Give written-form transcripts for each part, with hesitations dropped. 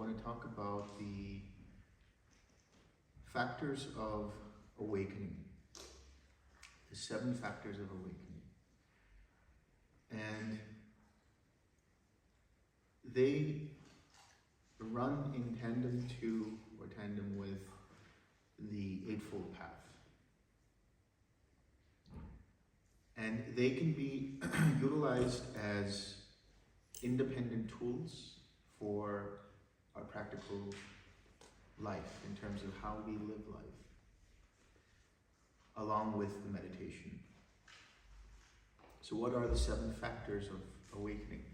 want to talk about the factors of awakening, the 7 factors of awakening. And they run in tandem to, or tandem with, the Eightfold Path. And they can be utilized as independent tools for our practical life in terms of how we live life, along with the meditation. So what are the 7 factors of awakening?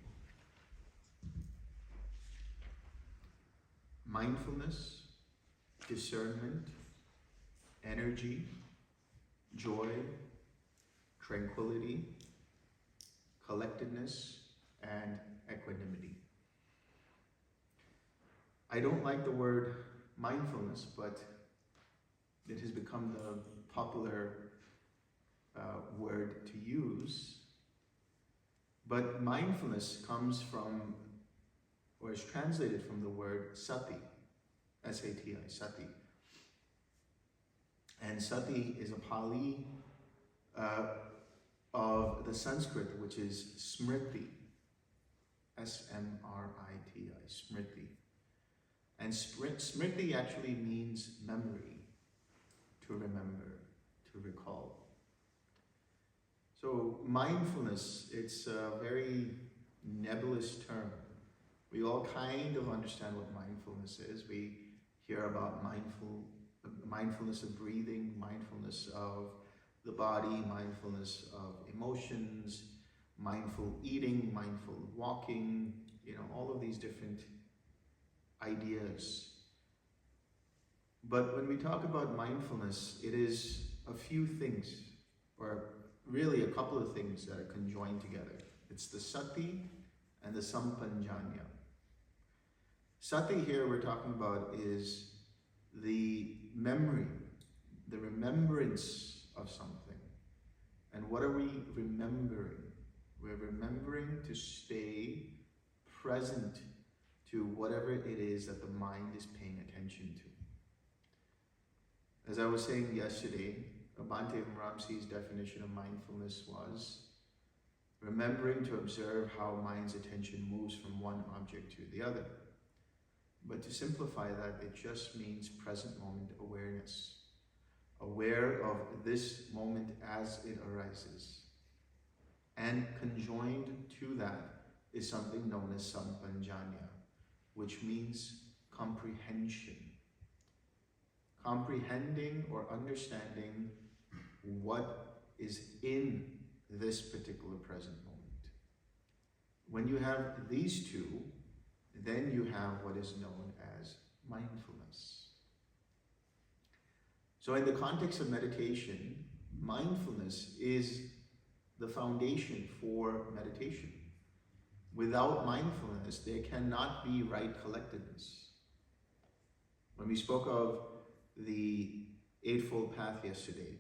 Mindfulness, discernment, energy, joy, tranquility, collectedness, and equanimity. I don't like the word mindfulness, but it has become the popular word to use. But mindfulness comes from, or is translated from the word sati, S-A-T-I, sati. And sati is a Pali of the Sanskrit, which is smriti, S-M-R-I-T-I, smriti. And smriti actually means memory, to remember, to recall. So mindfulness, it's a very nebulous term. We all kind of understand what mindfulness is. We hear about mindfulness of breathing, mindfulness of the body, mindfulness of emotions, mindful eating, mindful walking, all of these different ideas. But when we talk about mindfulness, it is a few things, or really a couple of things that are conjoined together. It's the sati and the sampanjanya. Sati here we're talking about is the memory, the remembrance of something. And what are we remembering? We're remembering to stay present to whatever it is that the mind is paying attention to. As I was saying yesterday, Bhante Ramsi's definition of mindfulness was remembering to observe how mind's attention moves from one object to the other. But to simplify that, it just means present moment awareness. Aware of this moment as it arises. And conjoined to that is something known as sampanjanya, which means comprehension. Comprehending or understanding what is in this particular present moment. When you have these two, then you have what is known as mindfulness. So in the context of meditation, mindfulness is the foundation for meditation. Without mindfulness, there cannot be right collectedness. When we spoke of the Eightfold Path yesterday,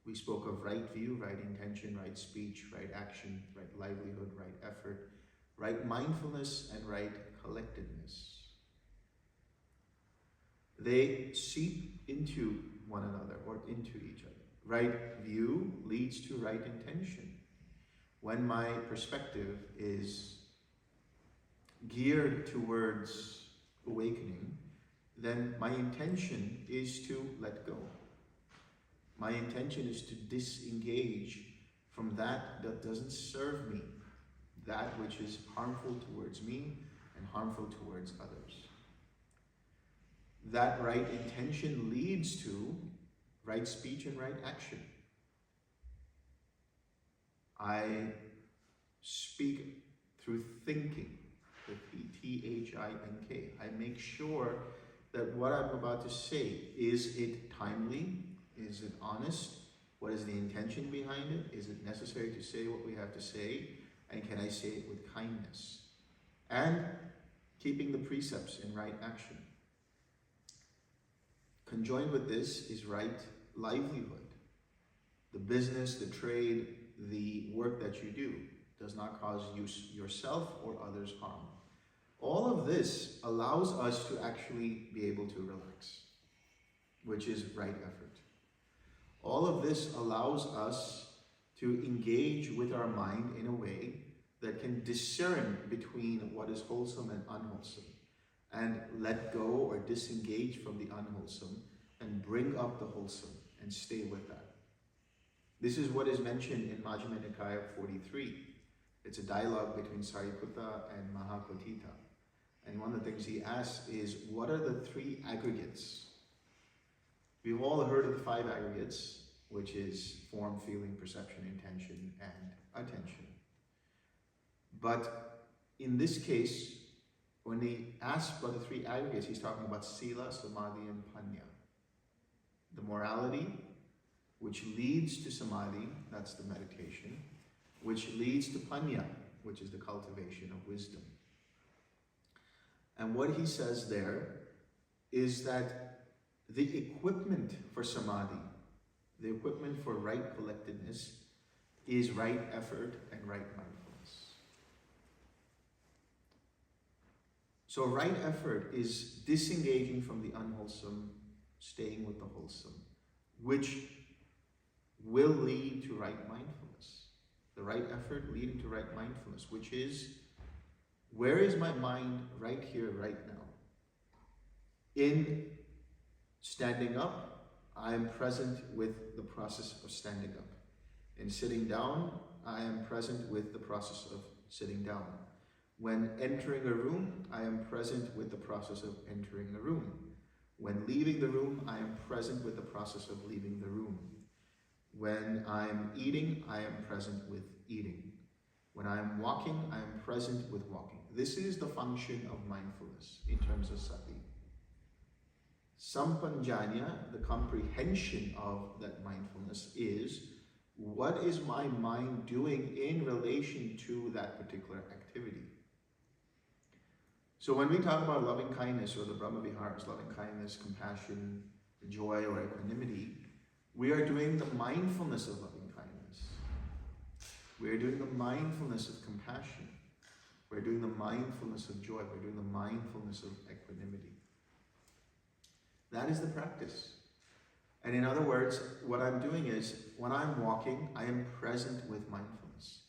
we spoke of right view, right intention, right speech, right action, right livelihood, right effort, right mindfulness, and right collectedness. They seep into one another or into each other. Right view leads to right intention. When my perspective is geared towards awakening, then my intention is to let go. My intention is to disengage from that doesn't serve me, that which is harmful towards me and harmful towards others. That right intention leads to right speech and right action. I speak through thinking, the T-H-I-N-K. I make sure that what I'm about to say, is it timely? Is it honest? What is the intention behind it? Is it necessary to say what we have to say? And can I say it with kindness? And keeping the precepts in right action. Conjoined with this is right livelihood. The business, the trade, the work that you do does not cause you yourself or others harm. All of this allows us to actually be able to relax, which is right effort. All of this allows us to engage with our mind in a way that can discern between what is wholesome and unwholesome, and let go or disengage from the unwholesome and bring up the wholesome and stay with that. This is what is mentioned in Majjhima Nikaya 43. It's a dialogue between Sariputta and Mahakotita. And one of the things he asks is, what are the three aggregates? We've all heard of the five aggregates, which is form, feeling, perception, intention, and attention. But in this case, when he asks about the three aggregates, he's talking about sila, samadhi, and panya. The morality, which leads to samadhi, that's the meditation, which leads to panya, which is the cultivation of wisdom. And what he says there is that the equipment for samadhi, the equipment for right collectedness, is right effort and right mindfulness. So right effort is disengaging from the unwholesome, staying with the wholesome, which will lead to right mindfulness. The right effort leading to right mindfulness, which is, where is my mind right here, right now? In standing up, I am present with the process of standing up. In sitting down, I am present with the process of sitting down. When entering a room, I am present with the process of entering a room. When leaving the room, I am present with the process of leaving the room. When I am eating, I am present with eating. When I am walking, I am present with walking. This is the function of mindfulness in terms of sati. Sampanjanya, the comprehension of that mindfulness, is what is my mind doing in relation to that particular activity. So when we talk about loving kindness, or the Brahma Viharas, loving kindness, compassion, joy, or equanimity, we are doing the mindfulness of loving kindness. We are doing the mindfulness of compassion. We're doing the mindfulness of joy. We're doing the mindfulness of equanimity. That is the practice. And in other words, what I'm doing is, when I'm walking, I am present with mindfulness.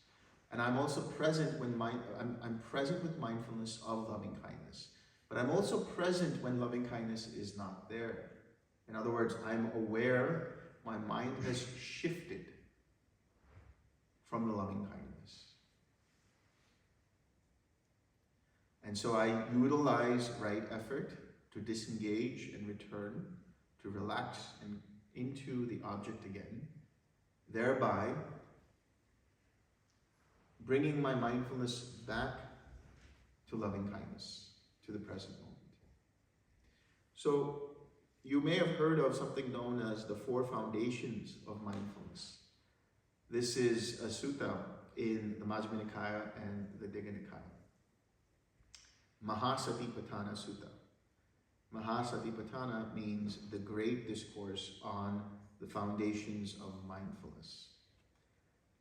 And I'm also present when I'm present with mindfulness of loving kindness. But I'm also present when loving kindness is not there. In other words, I'm aware my mind has shifted from the loving kindness. And so I utilize right effort to disengage and return, to relax and into the object again, thereby bringing my mindfulness back to loving kindness, to the present moment. So you may have heard of something known as the 4 foundations of mindfulness. This is a sutta in the Majjhima Nikaya and the Digha Nikaya. Mahasatipatthana Sutta. Mahasatipatthana means the great discourse on the foundations of mindfulness.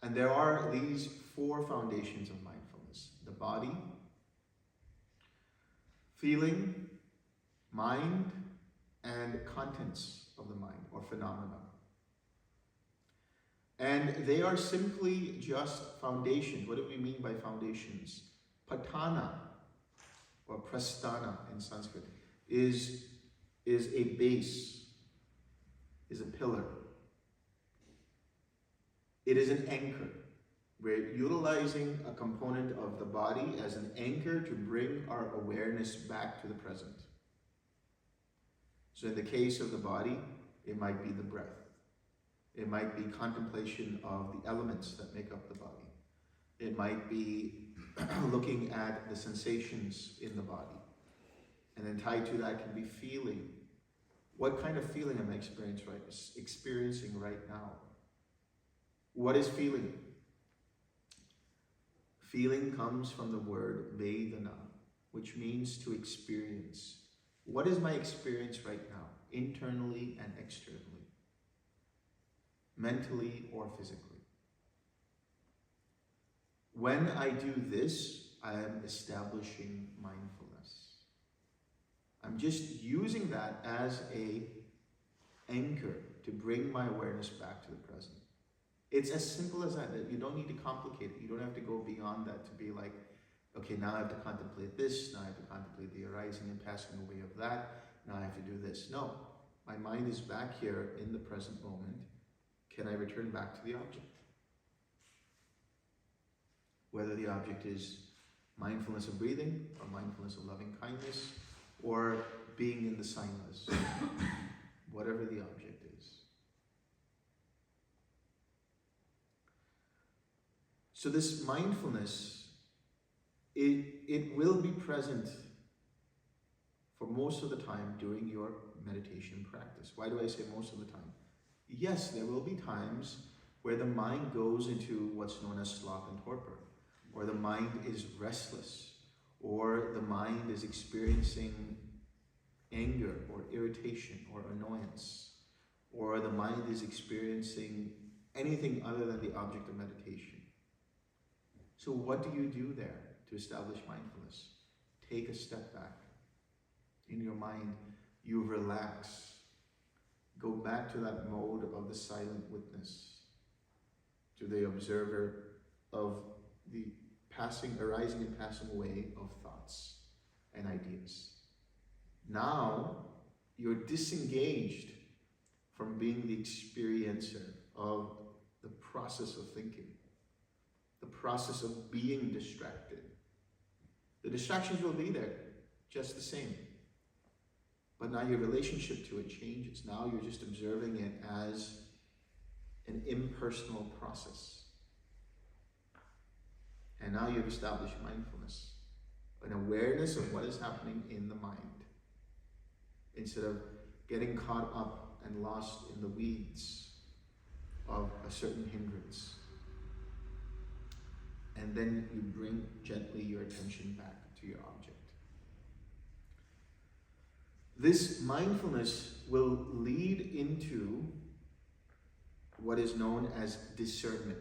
And there are these 4 foundations of mindfulness: the body, feeling, mind, and contents of the mind, or phenomena. And they are simply just foundations. What do we mean by foundations? Patthana, or prasthana in Sanskrit, is a base, is a pillar. It is an anchor. We're utilizing a component of the body as an anchor to bring our awareness back to the present. So in the case of the body, it might be the breath. It might be contemplation of the elements that make up the body. It might be looking at the sensations in the body. And then tied to that can be feeling. What kind of feeling am I experiencing right now? What is feeling? Feeling comes from the word vedana, which means to experience. What is my experience right now, internally and externally, mentally or physically? When I do this, I am establishing mindfulness. I'm just using that as a anchor to bring my awareness back to the present. It's as simple as that, that you don't need to complicate it. You don't have to go beyond that to be like, okay, now I have to contemplate this, now I have to contemplate the arising and passing away of that, now I have to do this. No, my mind is back here in the present moment. Can I return back to the object? Whether the object is mindfulness of breathing, or mindfulness of loving kindness, or being in the signless, whatever the object is. So this mindfulness, it will be present for most of the time during your meditation practice. Why do I say most of the time? Yes, there will be times where the mind goes into what's known as sloth and torpor, or the mind is restless, or the mind is experiencing anger or irritation or annoyance, or the mind is experiencing anything other than the object of meditation. So what do you do there to establish mindfulness? Take a step back. In your mind, you relax. Go back to that mode of the silent witness, to the observer of the arising and passing away of thoughts and ideas. Now, you're disengaged from being the experiencer of the process of thinking, the process of being distracted. The distractions will be there, just the same. But now your relationship to it changes. Now you're just observing it as an impersonal process. And now you've established mindfulness, an awareness of what is happening in the mind, instead of getting caught up and lost in the weeds of a certain hindrance. And then you bring gently your attention back to your object. This mindfulness will lead into what is known as discernment.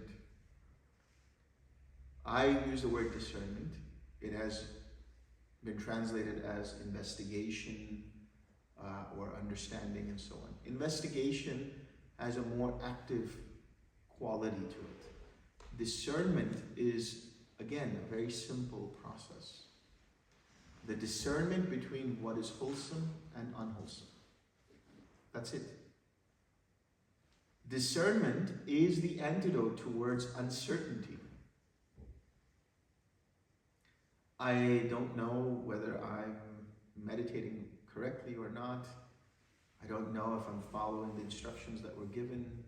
I use the word discernment. It has been translated as investigation or understanding and so on. Investigation has a more active quality to it. Discernment is, again, a very simple process. The discernment between what is wholesome and unwholesome. That's it. Discernment is the antidote towards uncertainty. I don't know whether I'm meditating correctly or not. I don't know if I'm following the instructions that were given.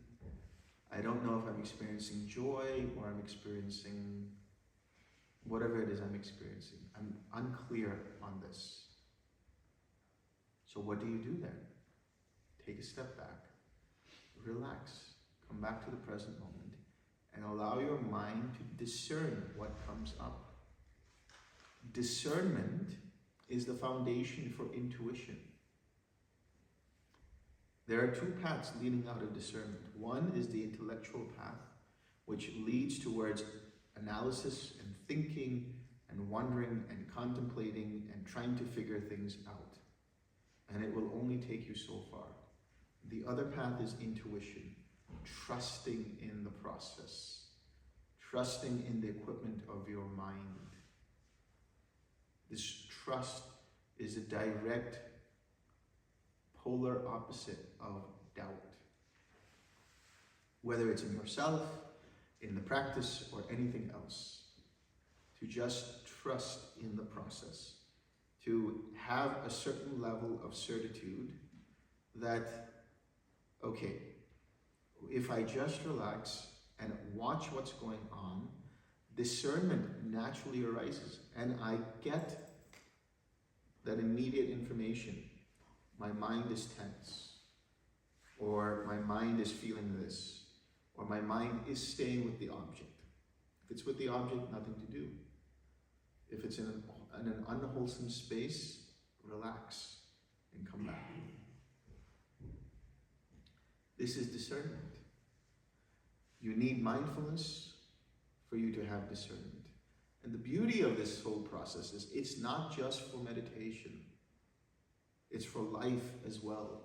I don't know if I'm experiencing joy or I'm experiencing whatever it is I'm experiencing. I'm unclear on this. So what do you do then? Take a step back, relax, come back to the present moment, and allow your mind to discern what comes up. Discernment is the foundation for intuition. There are two paths leading out of discernment. One is the intellectual path, which leads towards analysis and thinking and wondering and contemplating and trying to figure things out. And it will only take you so far. The other path is intuition, trusting in the process, trusting in the equipment of your mind. This trust is a direct polar opposite of doubt. Whether it's in yourself, in the practice, or anything else. To just trust in the process. To have a certain level of certitude that, okay, if I just relax and watch what's going on, discernment naturally arises, and I get that immediate information. My mind is tense, or my mind is feeling this, or my mind is staying with the object. If it's with the object, nothing to do. If it's in an unwholesome space, relax and come back. This is discernment. You need mindfulness for you to have discernment. And the beauty of this whole process is it's not just for meditation, it's for life as well.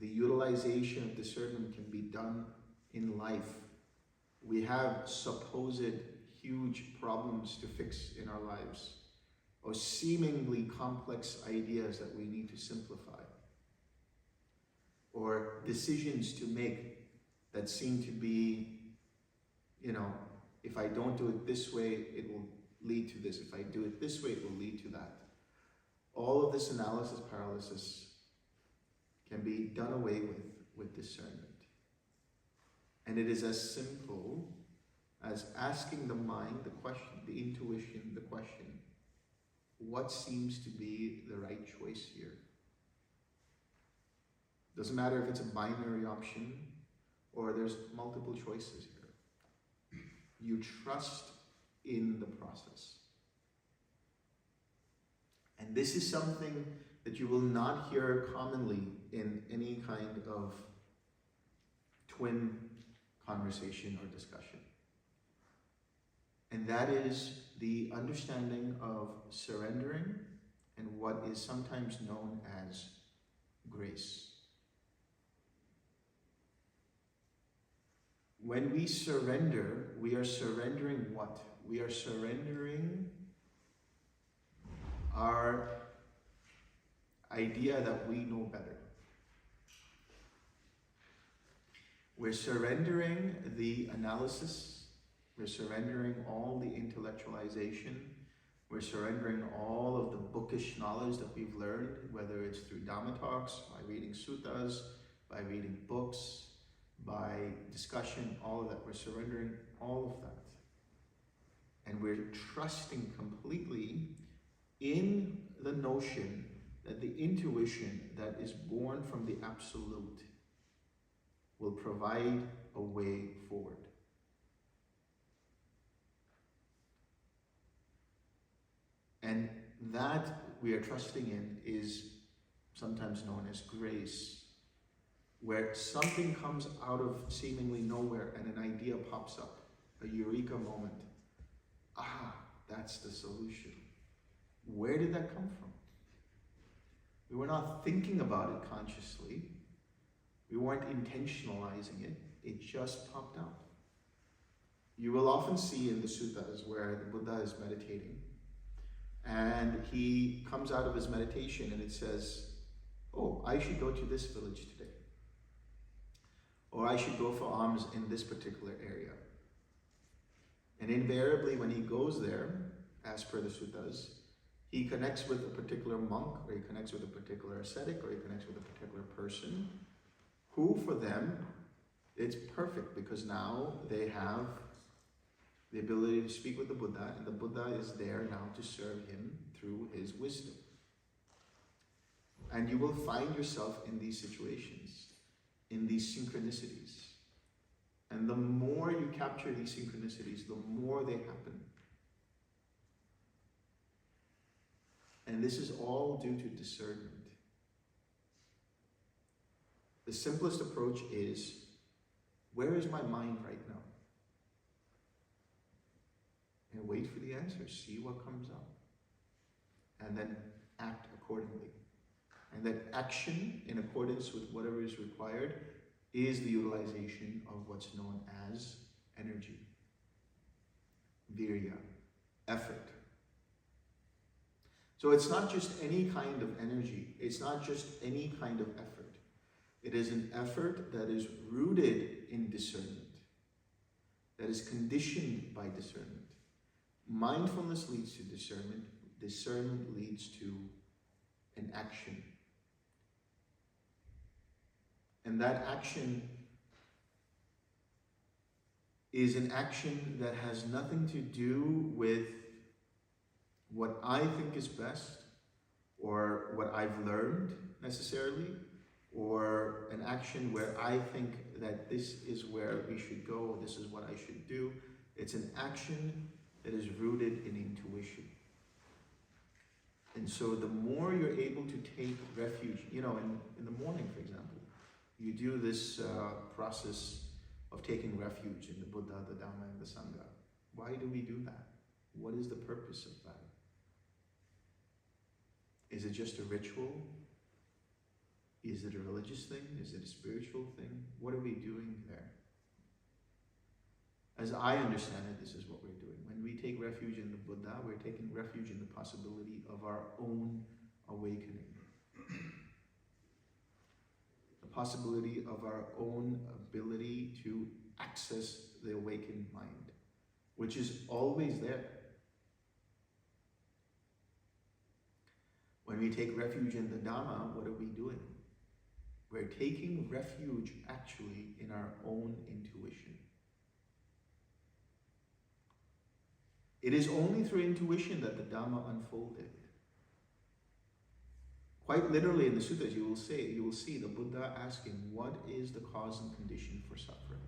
The utilization of discernment can be done in life. We have supposed huge problems to fix in our lives, or seemingly complex ideas that we need to simplify, or decisions to make that seem to be, if I don't do it this way, it will lead to this. If I do it this way, it will lead to that. All of this analysis paralysis can be done away with discernment. And it is as simple as asking the mind the question, the intuition, the question, what seems to be the right choice here? Doesn't matter if it's a binary option or there's multiple choices here. You trust in the process. And this is something that you will not hear commonly in any kind of twin conversation or discussion. And that is the understanding of surrendering and what is sometimes known as grace. When we surrender, we are surrendering what? We are surrendering our idea that we know better. We're surrendering the analysis. We're surrendering all the intellectualization. We're surrendering all of the bookish knowledge that we've learned, whether it's through Dhamma talks, by reading suttas, by reading books, by discussion, all of that. We're surrendering all of that. And we're trusting completely in the notion that the intuition that is born from the Absolute will provide a way forward. And that we are trusting in is sometimes known as grace, where something comes out of seemingly nowhere and an idea pops up, a eureka moment. That's the solution. Where did that come from? We were not thinking about it consciously. We weren't intentionalizing it. It just popped out. You will often see in the suttas where the Buddha is meditating and he comes out of his meditation and it says, oh, I should go to this village today. Or I should go for alms in this particular area. And invariably when he goes there, as per the suttas, he connects with a particular monk, or he connects with a particular ascetic, or he connects with a particular person, who for them, it's perfect because now they have the ability to speak with the Buddha, and the Buddha is there now to serve him through his wisdom. And you will find yourself in these situations, in these synchronicities. And the more you capture these synchronicities, the more they happen. And this is all due to discernment. The simplest approach is, where is my mind right now? And wait for the answer, see what comes up. And then act accordingly. And that action, in accordance with whatever is required, is the utilization of what's known as energy, virya, effort. So it's not just any kind of energy. It's not just any kind of effort. It is an effort that is rooted in discernment, that is conditioned by discernment. Mindfulness leads to discernment. Discernment leads to an action. And that action is an action that has nothing to do with what I think is best, or what I've learned necessarily, or an action where I think that this is where we should go, this is what I should do. It's an action that is rooted in intuition. And so the more you're able to take refuge, in the morning, for example, you do this process of taking refuge in the Buddha, the Dhamma, and the Sangha. Why do we do that? What is the purpose of that? Is it just a ritual? Is it a religious thing? Is it a spiritual thing? What are we doing there? As I understand it, this is what we're doing. When we take refuge in the Buddha, we're taking refuge in the possibility of our own awakening. The possibility of our own ability to access the awakened mind, which is always there. When we take refuge in the Dhamma, what are we doing? We're taking refuge actually in our own intuition. It is only through intuition that the Dhamma unfolded. Quite literally in the sutras you will see the Buddha asking, what is the cause and condition for suffering?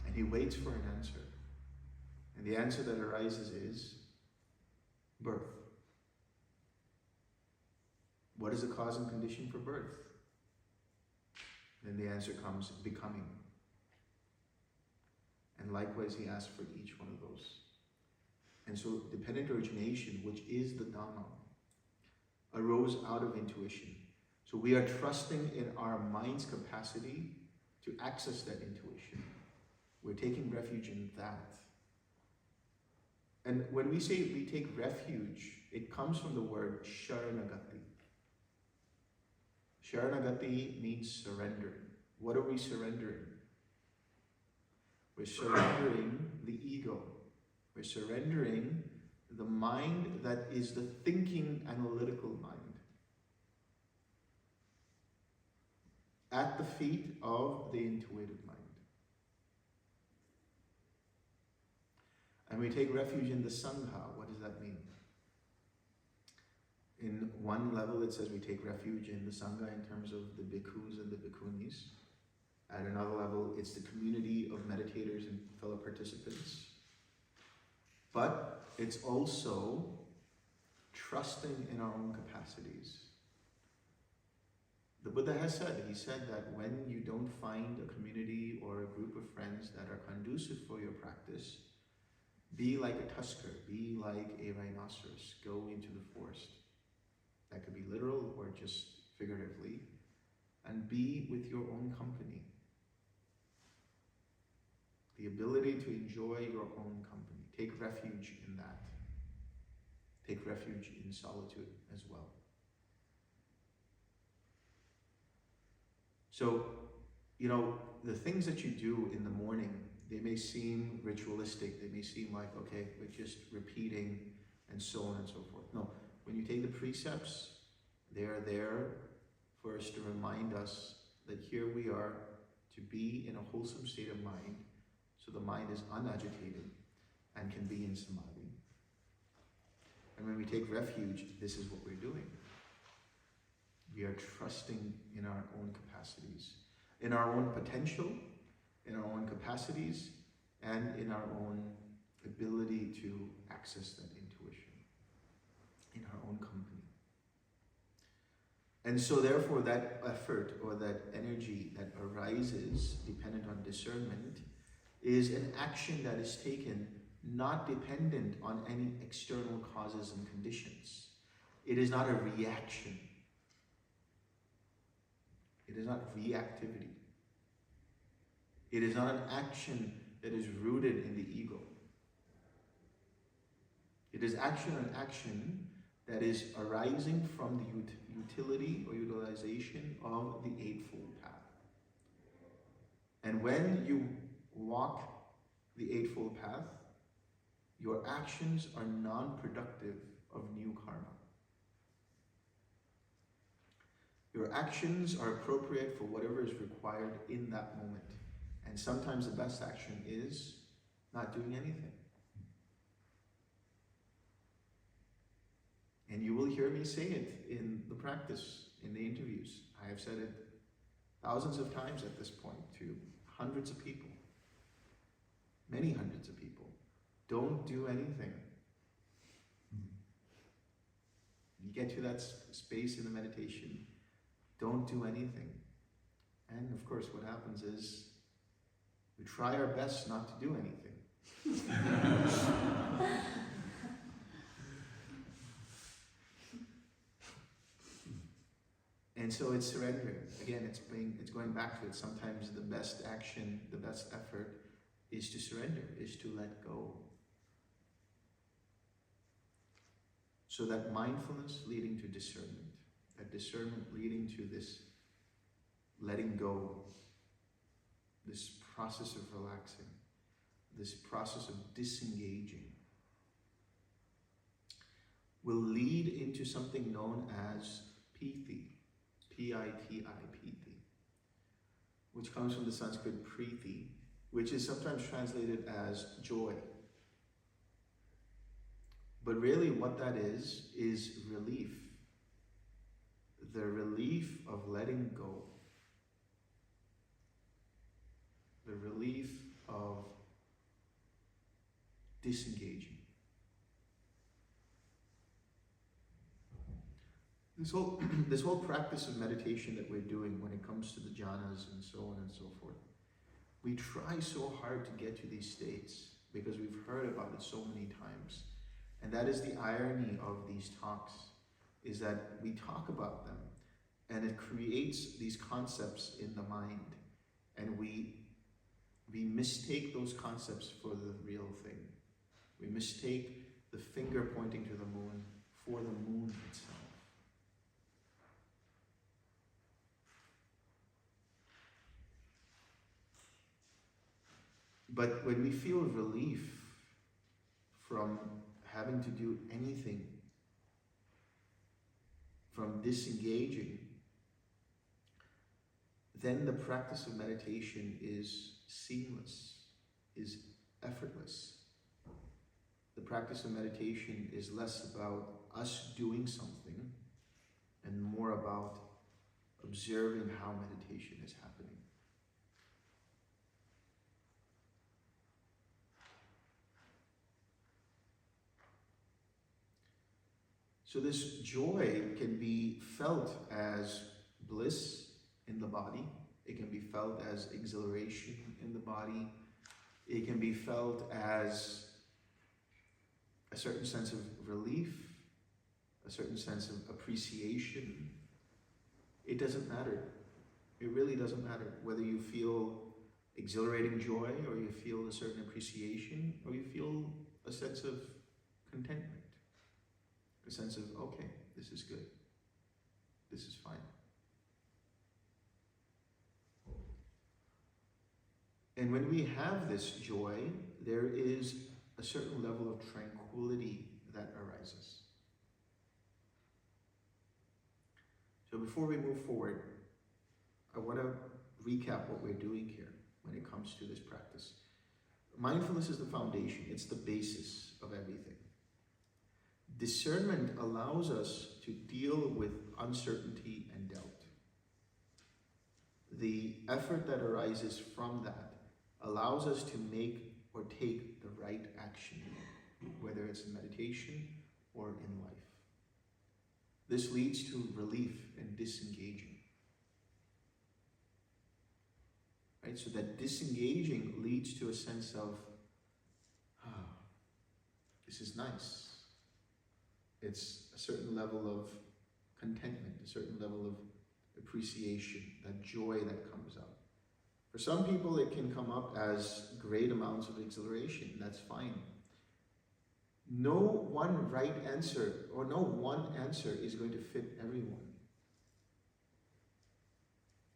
And he waits for an answer. And the answer that arises is birth. What is the cause and condition for birth? Then the answer comes, becoming. And likewise he asks for each one of those. And so dependent origination, which is the Dhamma, arose out of intuition. So we are trusting in our mind's capacity to access that intuition. We're taking refuge in that. And when we say we take refuge, it comes from the word sharanagati. Sharanagati means surrender. What are we surrendering? We're surrendering the ego. We're surrendering the mind that is the thinking, analytical mind. At the feet of the intuitive mind. And we take refuge in the Sangha. What does that mean? In one level it says we take refuge in the Sangha in terms of the bhikkhus and the bhikkhunis. At another level, it's the community of meditators and fellow participants. But it's also trusting in our own capacities. The Buddha has said, he said that when you don't find a community or a group of friends that are conducive for your practice, be like a tusker, be like a rhinoceros, go into the forest. That could be literal or just figuratively, and be with your own company. The ability to enjoy your own company. Take refuge in that. Take refuge in solitude as well. So, the things that you do in the morning, they may seem ritualistic. They may seem like, okay, we're just repeating and so on and so forth. No, when you take the precepts, they are there for us to remind us that here we are to be in a wholesome state of mind, so the mind is unagitated and can be in samadhi. And when we take refuge, this is what we're doing. We are trusting in our own capacities, in our own potential, in our own capacities, and in our own ability to access that intuition, in our own company. And so therefore that effort or that energy that arises dependent on discernment is an action that is taken not dependent on any external causes and conditions. It is not a reaction. It is not reactivity. It is not an action that is rooted in the ego. It is action that is arising from the utility or utilization of the Eightfold Path. And when you walk the Eightfold Path, your actions are non-productive of new karma. Your actions are appropriate for whatever is required in that moment. And sometimes the best action is not doing anything. And you will hear me say it in the practice, in the interviews. I have said it thousands of times at this point to hundreds of people. Many hundreds of people. Don't do anything. You get to that space in the meditation, don't do anything. And of course what happens is we try our best not to do anything. And so it's surrender. Again, it's going back to it. Sometimes the best action, the best effort is to surrender, is to let go. So that mindfulness leading to discernment, that discernment leading to this letting go, this process of relaxing, this process of disengaging, will lead into something known as piti, P-I-T-I, piti, which comes from the Sanskrit priti, which is sometimes translated as joy. But really what that is relief. The relief of letting go. The relief of disengaging. This whole practice of meditation that we're doing when it comes to the jhanas and so on and so forth, we try so hard to get to these states because we've heard about it so many times. And that is the irony of these talks, is that we talk about them and it creates these concepts in the mind, and we mistake those concepts for the real thing. We mistake the finger pointing to the moon for the moon itself. But when we feel relief from having to do anything, from disengaging, then the practice of meditation is seamless, is effortless. The practice of meditation is less about us doing something and more about observing how meditation is happening. So this joy can be felt as bliss in the body. It can be felt as exhilaration in the body. It can be felt as a certain sense of relief, a certain sense of appreciation. It doesn't matter. It really doesn't matter whether you feel exhilarating joy or you feel a certain appreciation or you feel a sense of contentment. A sense of, okay, this is good. This is fine. And when we have this joy, there is a certain level of tranquility that arises. So before we move forward, I want to recap what we're doing here when it comes to this practice. Mindfulness is the foundation. It's the basis of everything. Discernment allows us to deal with uncertainty and doubt. The effort that arises from that allows us to make or take the right action, whether it's in meditation or in life. This leads to relief and disengaging. Right? So that disengaging leads to a sense of, this is nice. It's a certain level of contentment, a certain level of appreciation, that joy that comes up. For some people, it can come up as great amounts of exhilaration. That's fine. No one right answer or no one answer is going to fit everyone.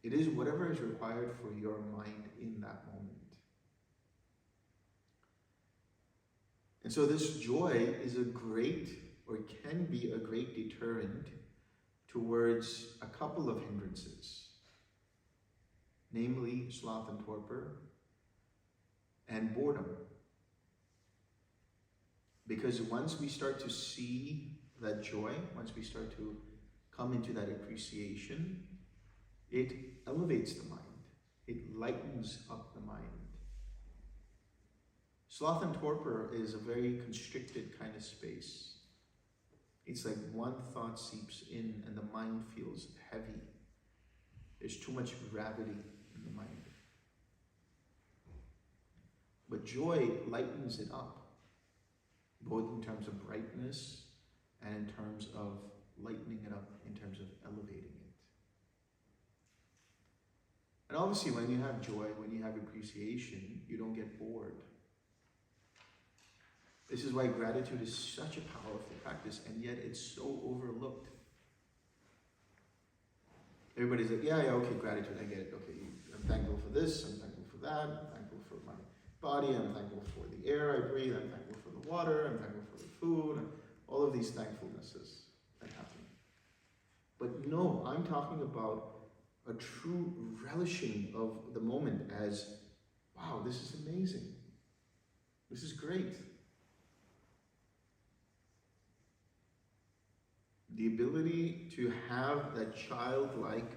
It is whatever is required for your mind in that moment. And so this joy is a great, or can be a great deterrent towards a couple of hindrances, namely sloth and torpor and boredom. Because once we start to see that joy, once we start to come into that appreciation, it elevates the mind. It lightens up the mind. Sloth and torpor is a very constricted kind of space. It's like one thought seeps in and the mind feels heavy. There's too much gravity in the mind. But joy lightens it up, both in terms of brightness and in terms of lightening it up, in terms of elevating it. And obviously, when you have joy, when you have appreciation, you don't get bored. This is why gratitude is such a powerful practice, and yet it's so overlooked. Everybody's like, yeah, okay, gratitude, I get it. Okay, I'm thankful for this, I'm thankful for that, I'm thankful for my body, I'm thankful for the air I breathe, I'm thankful for the water, I'm thankful for the food, all of these thankfulnesses that happen. But no, I'm talking about a true relishing of the moment as, wow, this is amazing. This is great. The ability to have that childlike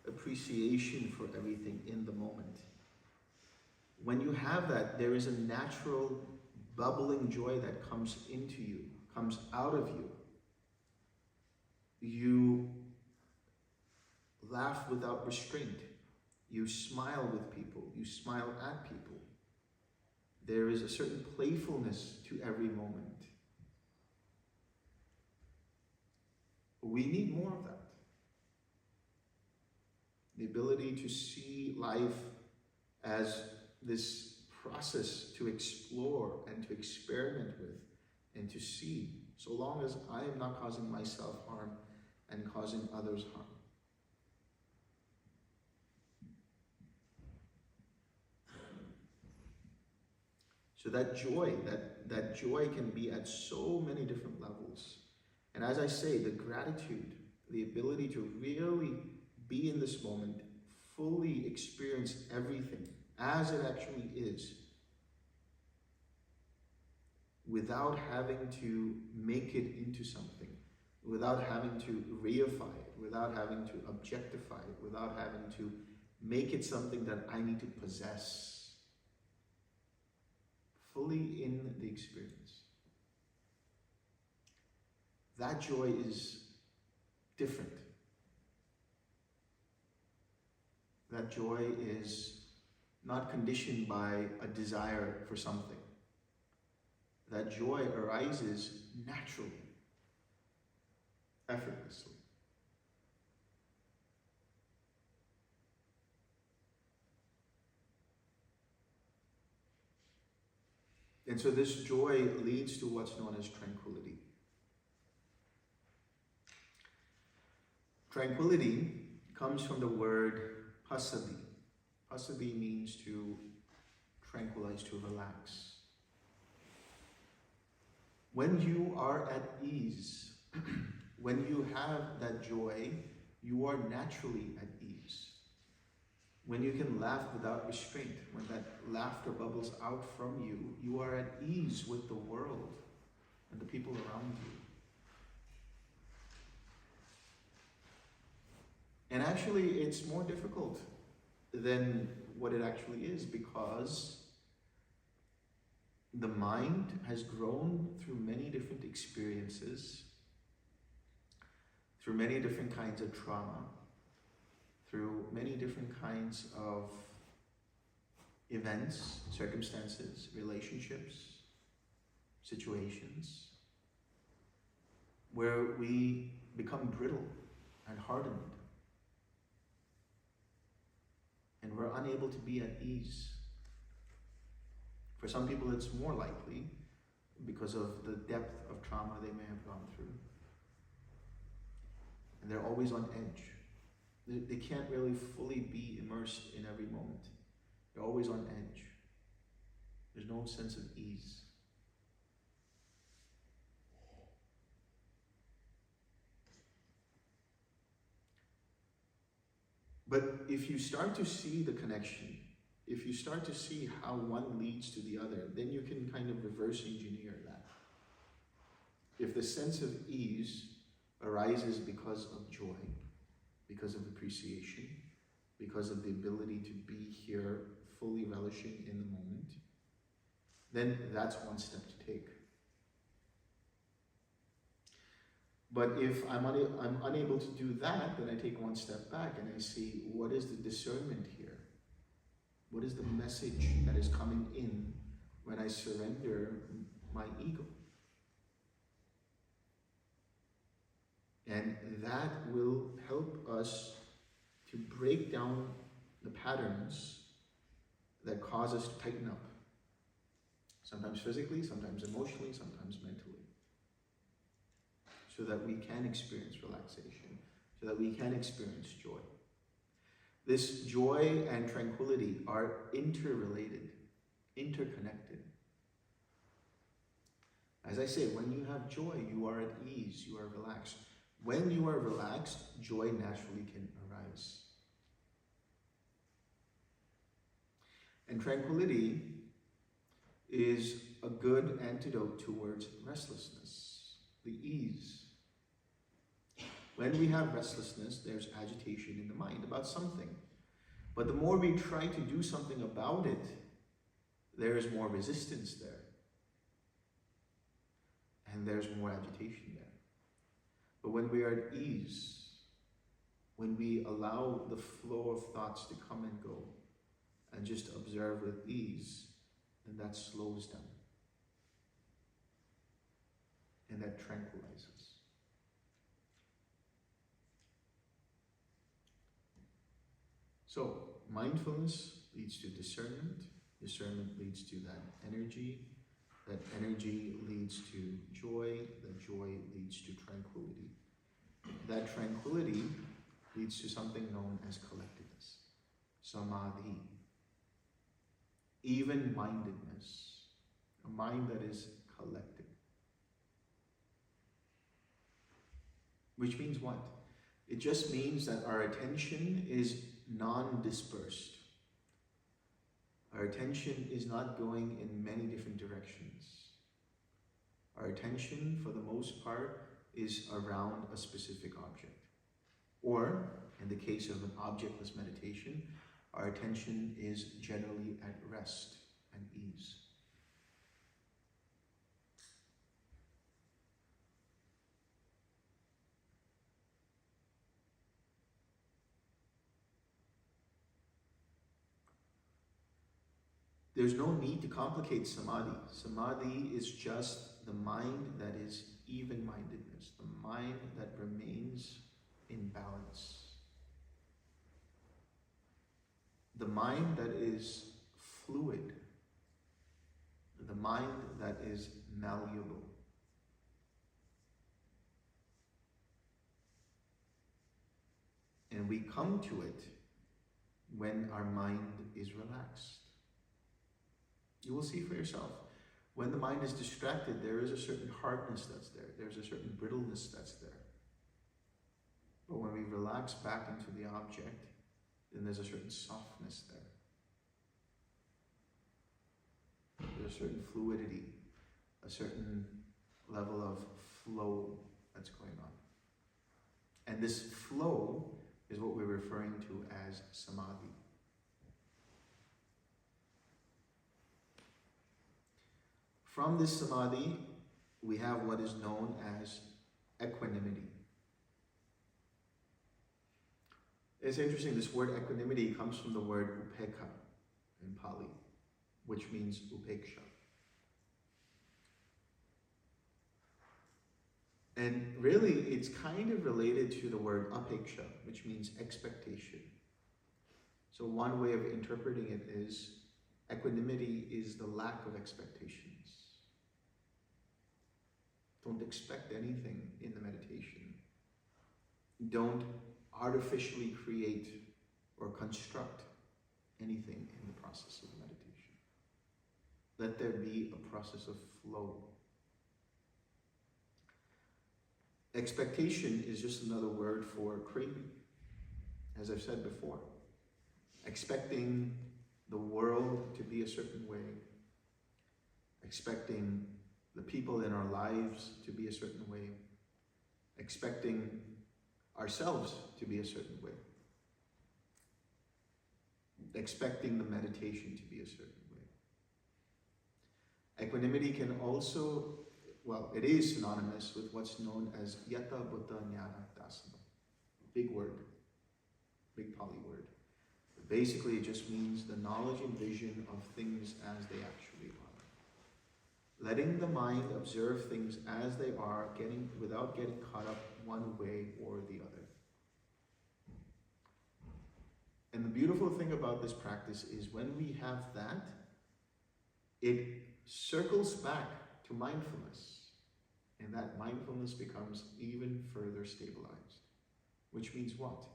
appreciation for everything in the moment. When you have that, there is a natural bubbling joy that comes into you, comes out of you. You laugh without restraint. You smile with people. You smile at people. There is a certain playfulness to every moment. We need more of that. The ability to see life as this process to explore and to experiment with and to see, so long as I am not causing myself harm and causing others harm. So that joy, that joy can be at so many different levels. And as I say, the gratitude, the ability to really be in this moment, fully experience everything as it actually is, without having to make it into something, without having to reify it, without having to objectify it, without having to make it something that I need to possess. Fully in the experience. That joy is different. That joy is not conditioned by a desire for something. That joy arises naturally, effortlessly. And so this joy leads to what's known as tranquility. Tranquility comes from the word passaddhi. Passaddhi means to tranquilize, to relax. When you are at ease, when you have that joy, you are naturally at ease. When you can laugh without restraint, when that laughter bubbles out from you, you are at ease with the world and the people around you. And actually, it's more difficult than what it actually is, because the mind has grown through many different experiences, through many different kinds of trauma, through many different kinds of events, circumstances, relationships, situations, where we become brittle and hardened. And we're unable to be at ease. For some people, it's more likely because of the depth of trauma they may have gone through. And they're always on edge. They can't really fully be immersed in every moment. They're always on edge. There's no sense of ease. But if you start to see the connection, if you start to see how one leads to the other, then you can kind of reverse engineer that. If the sense of ease arises because of joy, because of appreciation, because of the ability to be here fully relishing in the moment, then that's one step to take. But if I'm unable to do that, then I take one step back and I see, what is the discernment here? What is the message that is coming in when I surrender my ego. And that will help us to break down the patterns that cause us to tighten up. Sometimes physically, sometimes emotionally, sometimes mentally. So that we can experience relaxation, so that we can experience joy. This joy and tranquility are interrelated, interconnected. As I say, when you have joy, you are at ease, you are relaxed. When you are relaxed, joy naturally can arise. And tranquility is a good antidote towards restlessness, the ease. When we have restlessness, there's agitation in the mind about something. But the more we try to do something about it, there is more resistance there. And there's more agitation there. But when we are at ease, when we allow the flow of thoughts to come and go, and just observe with ease, then that slows down. And that tranquilizes. So, mindfulness leads to discernment. Discernment leads to that energy. That energy leads to joy. That joy leads to tranquility. That tranquility leads to something known as collectedness. Samadhi. Even-mindedness. A mind that is collected. Which means what? It just means that our attention is non-dispersed. Our attention is not going in many different directions. Our attention, for the most part, is around a specific object. Or, in the case of an objectless meditation, our attention is generally at rest and ease. There's no need to complicate samadhi. Samadhi is just the mind that is even-mindedness, the mind that remains in balance. The mind that is fluid, the mind that is malleable. And we come to it when our mind is relaxed. You will see for yourself. When the mind is distracted, there is a certain hardness that's there. There's a certain brittleness that's there. But when we relax back into the object, then there's a certain softness there. There's a certain fluidity, a certain level of flow that's going on. And this flow is what we're referring to as samadhi. From this samadhi, we have what is known as equanimity. It's interesting, this word equanimity comes from the word upekkha in Pali, which means upeksha. And really, it's kind of related to the word apeksha, which means expectation. So one way of interpreting it is, equanimity is the lack of expectations. Don't expect anything in the meditation. Don't artificially create or construct anything in the process of meditation. Let there be a process of flow. Expectation is just another word for craving, as I've said before. Expecting the world to be a certain way, expecting the people in our lives to be a certain way, expecting ourselves to be a certain way, expecting the meditation to be a certain way. Equanimity can also, well, it is synonymous with what's known as Yata Buddha Jnana Dasana. Big word, big Pali word. But basically, it just means the knowledge and vision of things as they actually are. letting the mind observe things as they are, without getting caught up one way or the other. And the beautiful thing about this practice is when we have that, it circles back to mindfulness. And that mindfulness becomes even further stabilized. Which means what?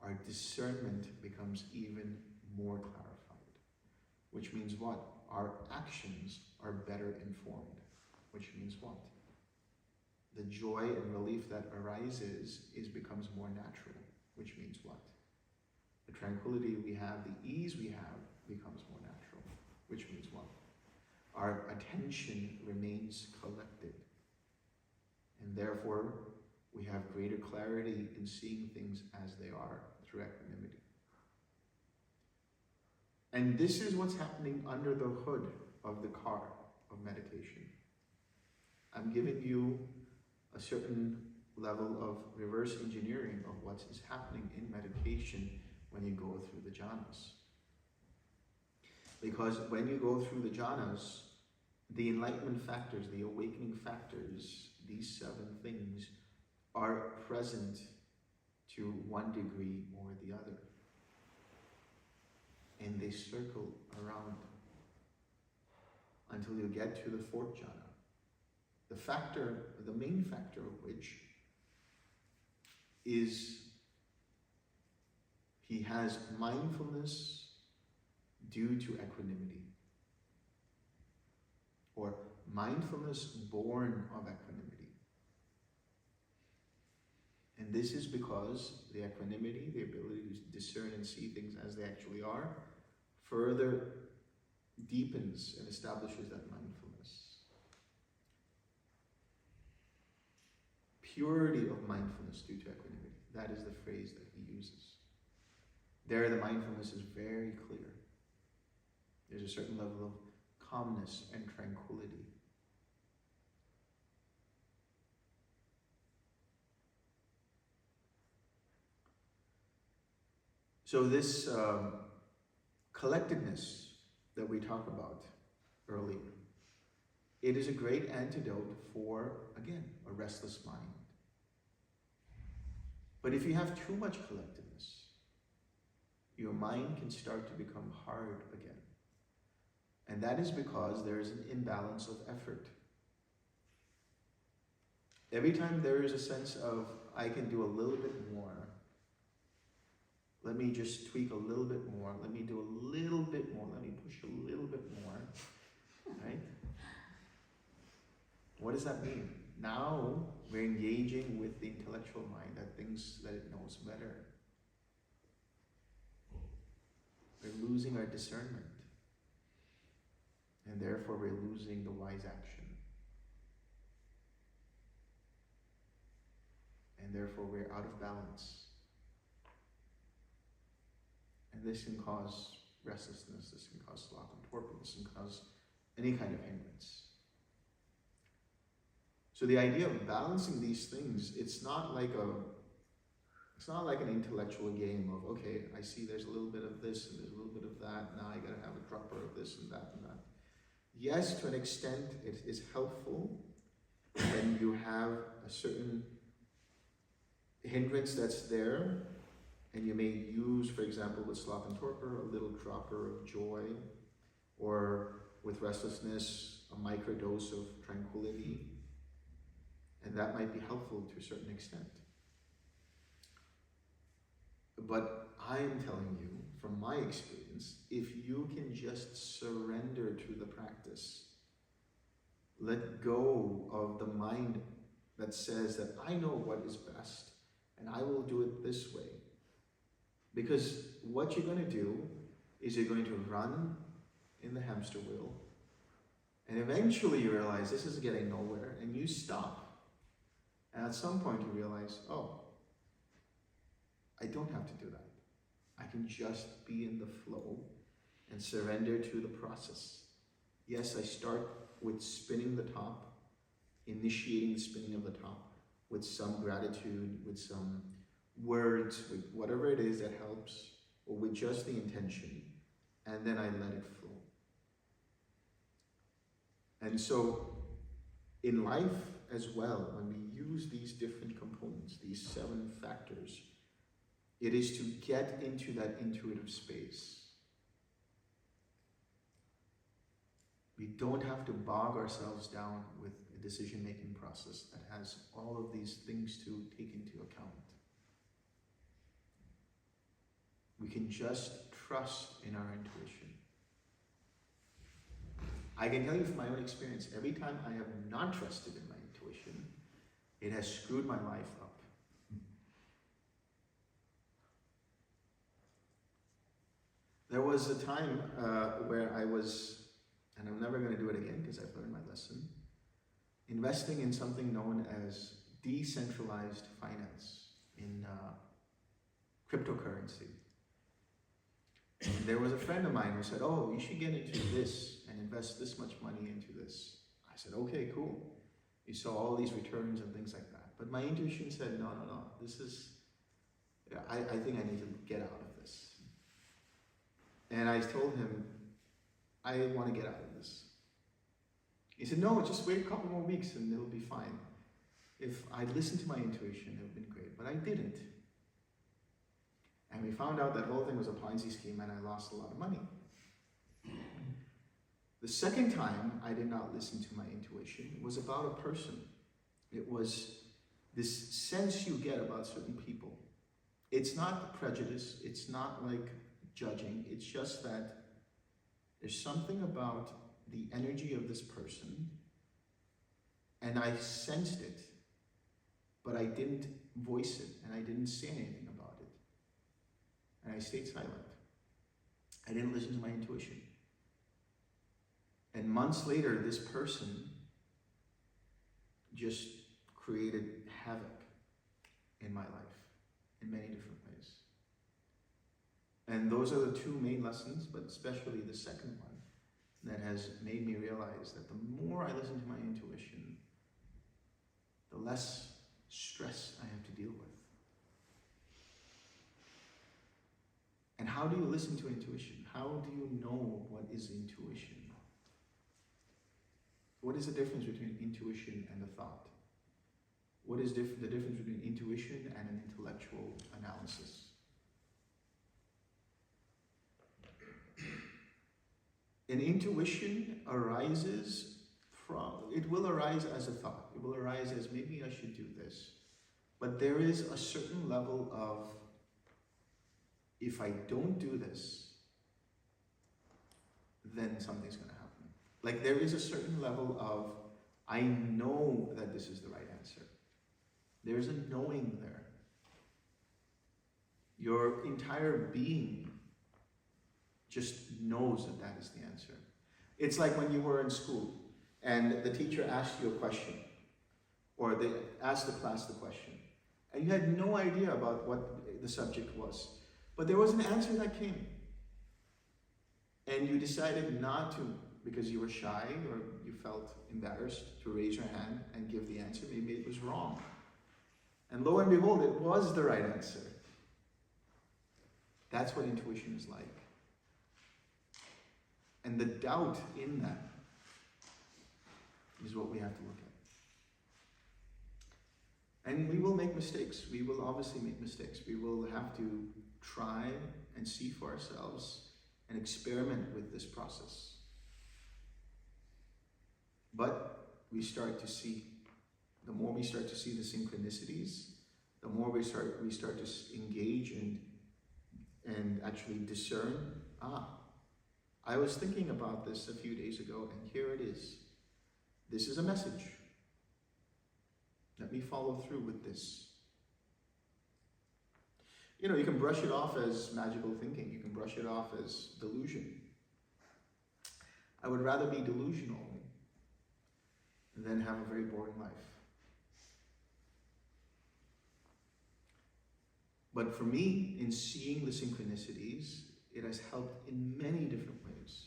Our discernment becomes even more clarified. Which means what? Our actions are better informed. Which means what? The joy and relief that arises becomes more natural. Which means what? The tranquility we have, the ease we have, becomes more natural. Which means what? Our attention remains collected. And therefore, we have greater clarity in seeing things as they are through equanimity. And this is what's happening under the hood of the car of meditation. I'm giving you a certain level of reverse engineering of what is happening in meditation when you go through the jhanas. Because when you go through the jhanas, the enlightenment factors, the awakening factors, these 7 things are present to one degree or the other. And they circle around until you get to the 4th jhana. The main factor of which is he has mindfulness due to equanimity, or mindfulness born of equanimity. And this is because the equanimity, the ability to discern and see things as they actually are, further deepens and establishes that mindfulness. Purity of mindfulness due to equanimity. That is the phrase that he uses. There, the mindfulness is very clear. There's a certain level of calmness and tranquility. So this collectedness that we talked about earlier, it is a great antidote for, again, a restless mind. But if you have too much collectedness, your mind can start to become hard again. And that is because there is an imbalance of effort. Every time there is a sense of, I can do a little bit more, let me just tweak a little bit more, let me do a little bit more, let me push a little bit more, right? What does that mean? Now we're engaging with the intellectual mind, that things that it knows better. We're losing our discernment. And therefore we're losing the wise action. And therefore we're out of balance. And this can cause restlessness, this can cause sloth and torpor, this can cause any kind of hindrance. So the idea of balancing these things, it's not like an intellectual game of, okay, I see there's a little bit of this and there's a little bit of that, now I gotta have a dropper of this and that and that. Yes, to an extent, it is helpful when you have a certain hindrance that's there, and you may use, for example, with sloth and torpor, a little dropper of joy, or with restlessness, a microdose of tranquility, and that might be helpful to a certain extent. But I am telling you, from my experience, if you can just surrender to the practice, let go of the mind that says that I know what is best and I will do it this way. Because what you're going to do is you're going to run in the hamster wheel, and eventually you realize this is getting nowhere and you stop. And at some point you realize, oh, I don't have to do that. I can just be in the flow and surrender to the process. Yes, I start with spinning the top, initiating the spinning of the top with some gratitude, with some words, with whatever it is that helps, or with just the intention, and then I let it flow. And so in life as well, when we use these different components, these 7 factors, it is to get into that intuitive space. We don't have to bog ourselves down with a decision-making process that has all of these things to take into account. We can just trust in our intuition. I can tell you from my own experience, every time I have not trusted in my intuition, it has screwed my life up. There was a time where I was, and I'm never going to do it again because I've learned my lesson, investing in something known as decentralized finance in cryptocurrency. And there was a friend of mine who said, oh, you should get into this and invest this much money into this. I said, okay, cool. You saw all these returns and things like that. But my intuition said, no, this is, I think I need to get out of this. And I told him, I want to get out of this. He said, no, just wait a couple more weeks and it'll be fine. If I'd listened to my intuition, it would have been great, but I didn't. And we found out that whole thing was a Ponzi scheme and I lost a lot of money. The second time I did not listen to my intuition, it was about a person. It was this sense you get about certain people. It's not prejudice, it's not like judging, it's just that there's something about the energy of this person, and I sensed it, but I didn't voice it, and I didn't say anything about it. And I stayed silent. I didn't listen to my intuition. And months later, this person just created havoc in my life in many different ways. And those are the 2 main lessons, but especially the second one, that has made me realize that the more I listen to my intuition, the less stress I have to deal with. And how do you listen to intuition? How do you know what is intuition? What is the difference between intuition and a thought? What is the difference between intuition and an intellectual analysis? An intuition arises it will arise as a thought. It will arise as maybe I should do this. But there is a certain level of, if I don't do this, then something's going to happen. Like there is a certain level of, I know that this is the right answer. There's a knowing there. Your entire being just knows that that is the answer. It's like when you were in school and the teacher asked you a question, or they asked the class the question, and you had no idea about what the subject was, but there was an answer that came. And you decided not to, because you were shy or you felt embarrassed to raise your hand and give the answer. Maybe it was wrong. And lo and behold, it was the right answer. That's what intuition is like. And the doubt in that is what we have to look at. And we will make mistakes. We will obviously make mistakes. We will have to try and see for ourselves and experiment with this process. But we start to see, the more we start to see the synchronicities, the more we start to engage and actually discern, I was thinking about this a few days ago, and here it is. This is a message. Let me follow through with this. You know, you can brush it off as magical thinking. You can brush it off as delusion. I would rather be delusional than have a very boring life. But for me, in seeing the synchronicities, it has helped in many different ways.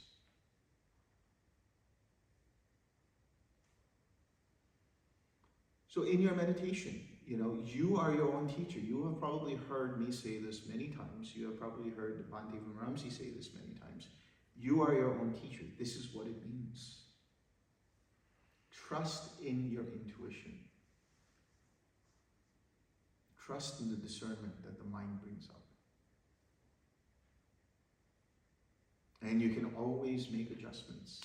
So in your meditation, you know, you are your own teacher. You have probably heard me say this many times. You have probably heard Bhante Ramsey say this many times. You are your own teacher. This is what it means. Trust in your intuition. Trust in the discernment that the mind brings up. And you can always make adjustments.